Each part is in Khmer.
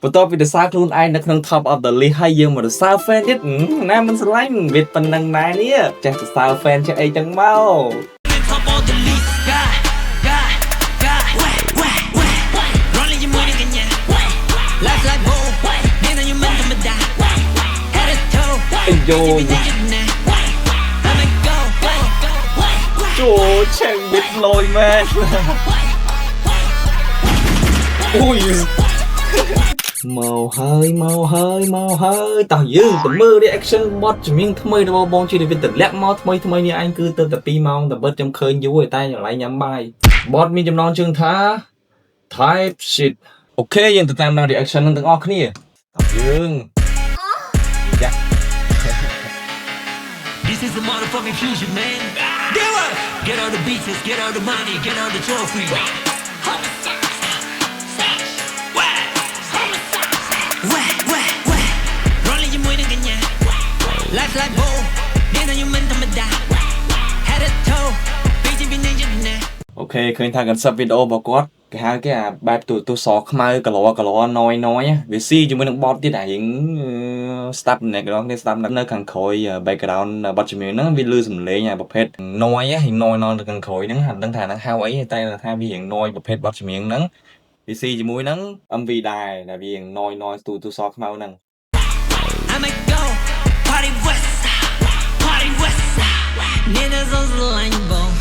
បន្ទាប់ពីទៅសារខ្លួនឯងនៅក្នុង top of the list ហើយយើងមកទៅសារ fan ទៀតណាមិនស្រឡាញ់វាប៉ុណ្ណឹងដែរនេះចេះទៅសារ fan ចេះអីចឹងមកយោចូលឆេងប៊ីតលយមែនអូយមកហើយតោះយើងទៅមើល reaction bot ជំនាញថ្មីរបស់បងជីវិតតម្លាក់មកថ្មីនេះអញគឺទៅតែ2ម៉ោងតែបិទខ្ញុំឃើញយូរតែកន្លែងញ៉ាំបាយ bot មានចំណងជើងថា type shit អូខេយើងទៅតាមដល់ reaction នឹងទាំងអស់គ្នាតោះយើងយ៉ាThis is a motherfucking fusion, man. Get all the beats, get all the money, get all the trophies. Rolling your money again, yeah. Life like bow, then you meant to die. Head to toe, baby, be ninja now. អូខេឃើញថា concept video របស់គាត់គេហៅគេអាបែបទូសខ្មៅកឡណយវាស៊ីជាមួយនឹង bot ទៀតអាយើង stop អ្នកនរគ្នា stop នៅខាងក្រោយ background បទចម្រៀងហ្នឹងវាលឺសំឡេងអាប្រភេទ noise ហ្នឹងនៅខាងក្រោយហ្នឹងមិនដឹងថាហ្នឹងហៅអីតែថាវារៀង noise ប្រភេទបទចម្រៀងហ្នឹងវាស៊ីជាមួយនឹង MV ដែរដែលវារៀង noise ទូសខ្មៅហ្នឹង I might go party west Nina's on the line bone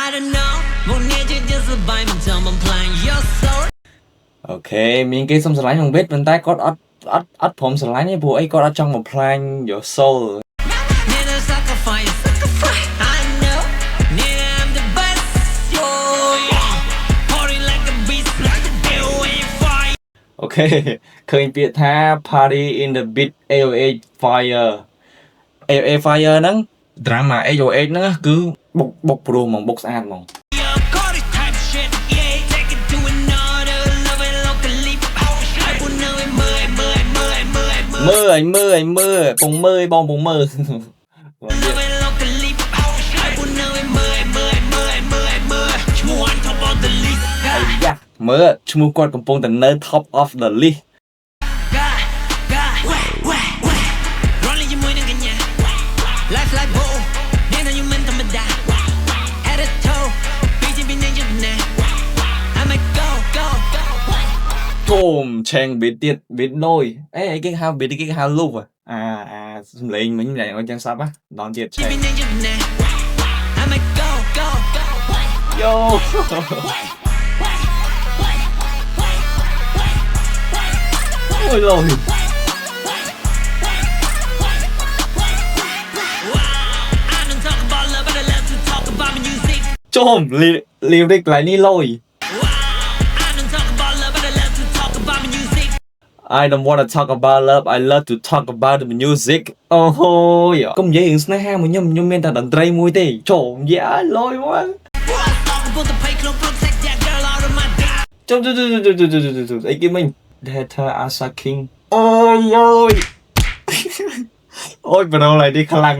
I don't know won't need you just a buy me tell I'm playing your soul អូខេមានគេសុំស្រឡាញ់ក្នុង beat ប៉ុន្តែគាត់អត់ព្រមស្រឡាញ់ទេព្រោះអីគាត់អត់ចង់បំផ្លាញ your soul Nina sacrifice I know Nina I'm the best yo party like a beast like a AOA fire អូខេឃើញពាក្យថា party in the beat AOA fire AOA fire ហ្នឹង drama AOA ហ្នឹងគឺបុកព្រោះហ្មងបុកស្អាតហ្មងមើលពងមើលបងពងមើលយ៉ាមើលឈ្មោះគាត់កំពុងតែនៅ top of the list គោមឆេងប៊ីតទៀតប៊ីតលយអីគេហៅប៊ីតគេហៅលូបសំឡេងមិញតែអត់ចឹងស្រាប់ដល់ទៀតឆេងយោអូយលយចូលលីរិកlạiនេះលយI don't want to talk about love I love to talk about the music អូហូយកុំនិយាយរឿងស្នេហាមួយខ្ញុំមានតែតន្ត្រីមួយទេចូលនិយាយលយមកចូលអីគេមិញ Data Asa King អូយអូយប្រូឡើយនេះខ្លាំង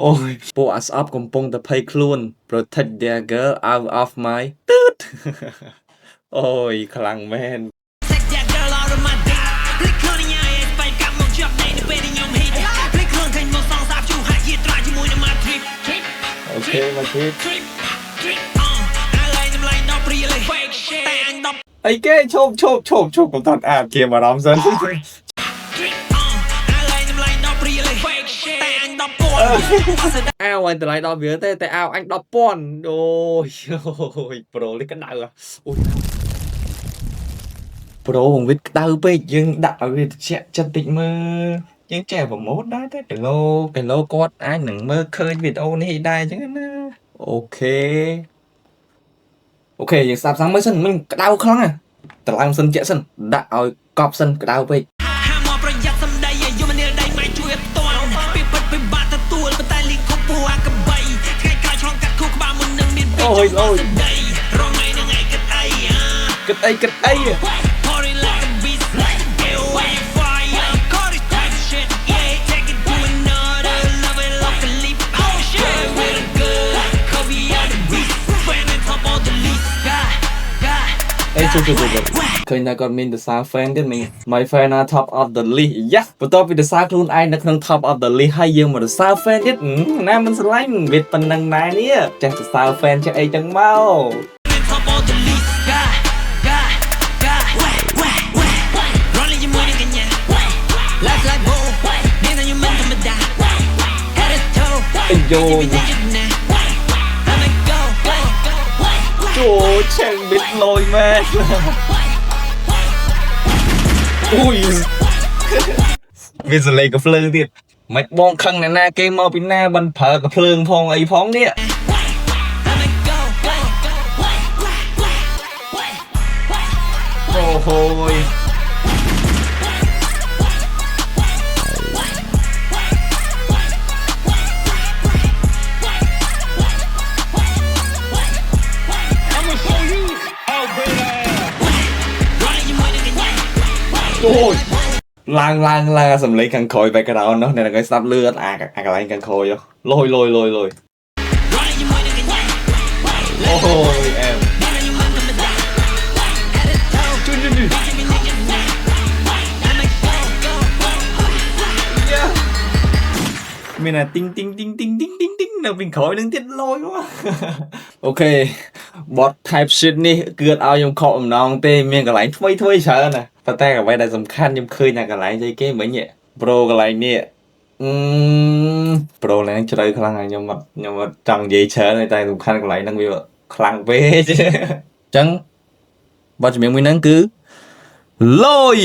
អូយពួកអាស្អប់កំពុងតែភ័យខ្លួន protect their girl out of my អូយខ្លាំងមែនអូខេមកទៀតអីគេឈប់កុំតាន់អាគេអារម្មណ៍សិនអើអញតម្លៃដល់វាទេតែអោអញ 10,000 អូយប្រូនេះក្តៅអូយប្រូវងវិតក្តៅពេកយើងដាក់ឲ្យវាត្រជាក់ចិត្តតិចមើលយើងចេះប្រម៉ូទដែរតែគីឡូគាត់អាចនឹងមើលឃើញវីដេអូនេះដែរអញ្ចឹងណាអូខេយើងស្ដាប់សាំមើលសិនមិញក្តៅខ្លាំងតម្លើងសិនជាក់សិនដាក់ឲ្យកប់សិនក្តៅពេកអូយគិតអី ឃើញថាគាត់មានភាសា fan ទៀតមិញ My fan are top of the list យ៉ាបន្ទាប់ពីភាសាខ្លួនឯងនៅក្នុង top of the list ហើយយើងមកភាសា fan ទៀតណាមិនស្រឡាញ់វាប៉ុណ្ណឹងដែរនេះចេះភាសា fan ចេះអីចឹងមក top of the list. Rolling your money again, yeah. Life like bull. Then you meant to die. Head to toe. អាយយោ I'ma go. ចូលឆេងប៊ីតលយមែនអូយវាសលេងកាភ្លើងទៀតមិនបងខឹងអ្នកណាគេមកពីណាបានប្រើកាភ្លើងផងអីផងនេះ I'ma go. អូហូយ Rolling your money again, yeah. អូយឡើងសំឡេងខាងក្រោយ background នោះអ្នកគេស្ដាប់លឺអត់អាកន្លែងខាងក្រោយលយ Rolling your money again, yeah. អូយអែម Then you meant to die. Head to toe. ជួយ I'ma go. មានតែទីងនៅពីក្រោយនឹងទៀតលយមកអូខេបត type shit នេះគឺអត់ឲ្យខ្ញុំខកអំណងទេមានកន្លែងថ្មីច្រើនណាប៉ុន្តែអ្វីដែលសំខាន់ខ្ញុំឃើញតែកន្លែងស្អីគេមិញប្រូកន្លែងនេះប្រូឡើងជ្រៅខ្លាំងហើយខ្ញុំអត់ចង់និយាយច្រើនតែសំខាន់កន្លែងហ្នឹងវាខ្លាំងពេកអញ្ចឹងបទចម្រៀងមួយហ្នឹងគឺលយ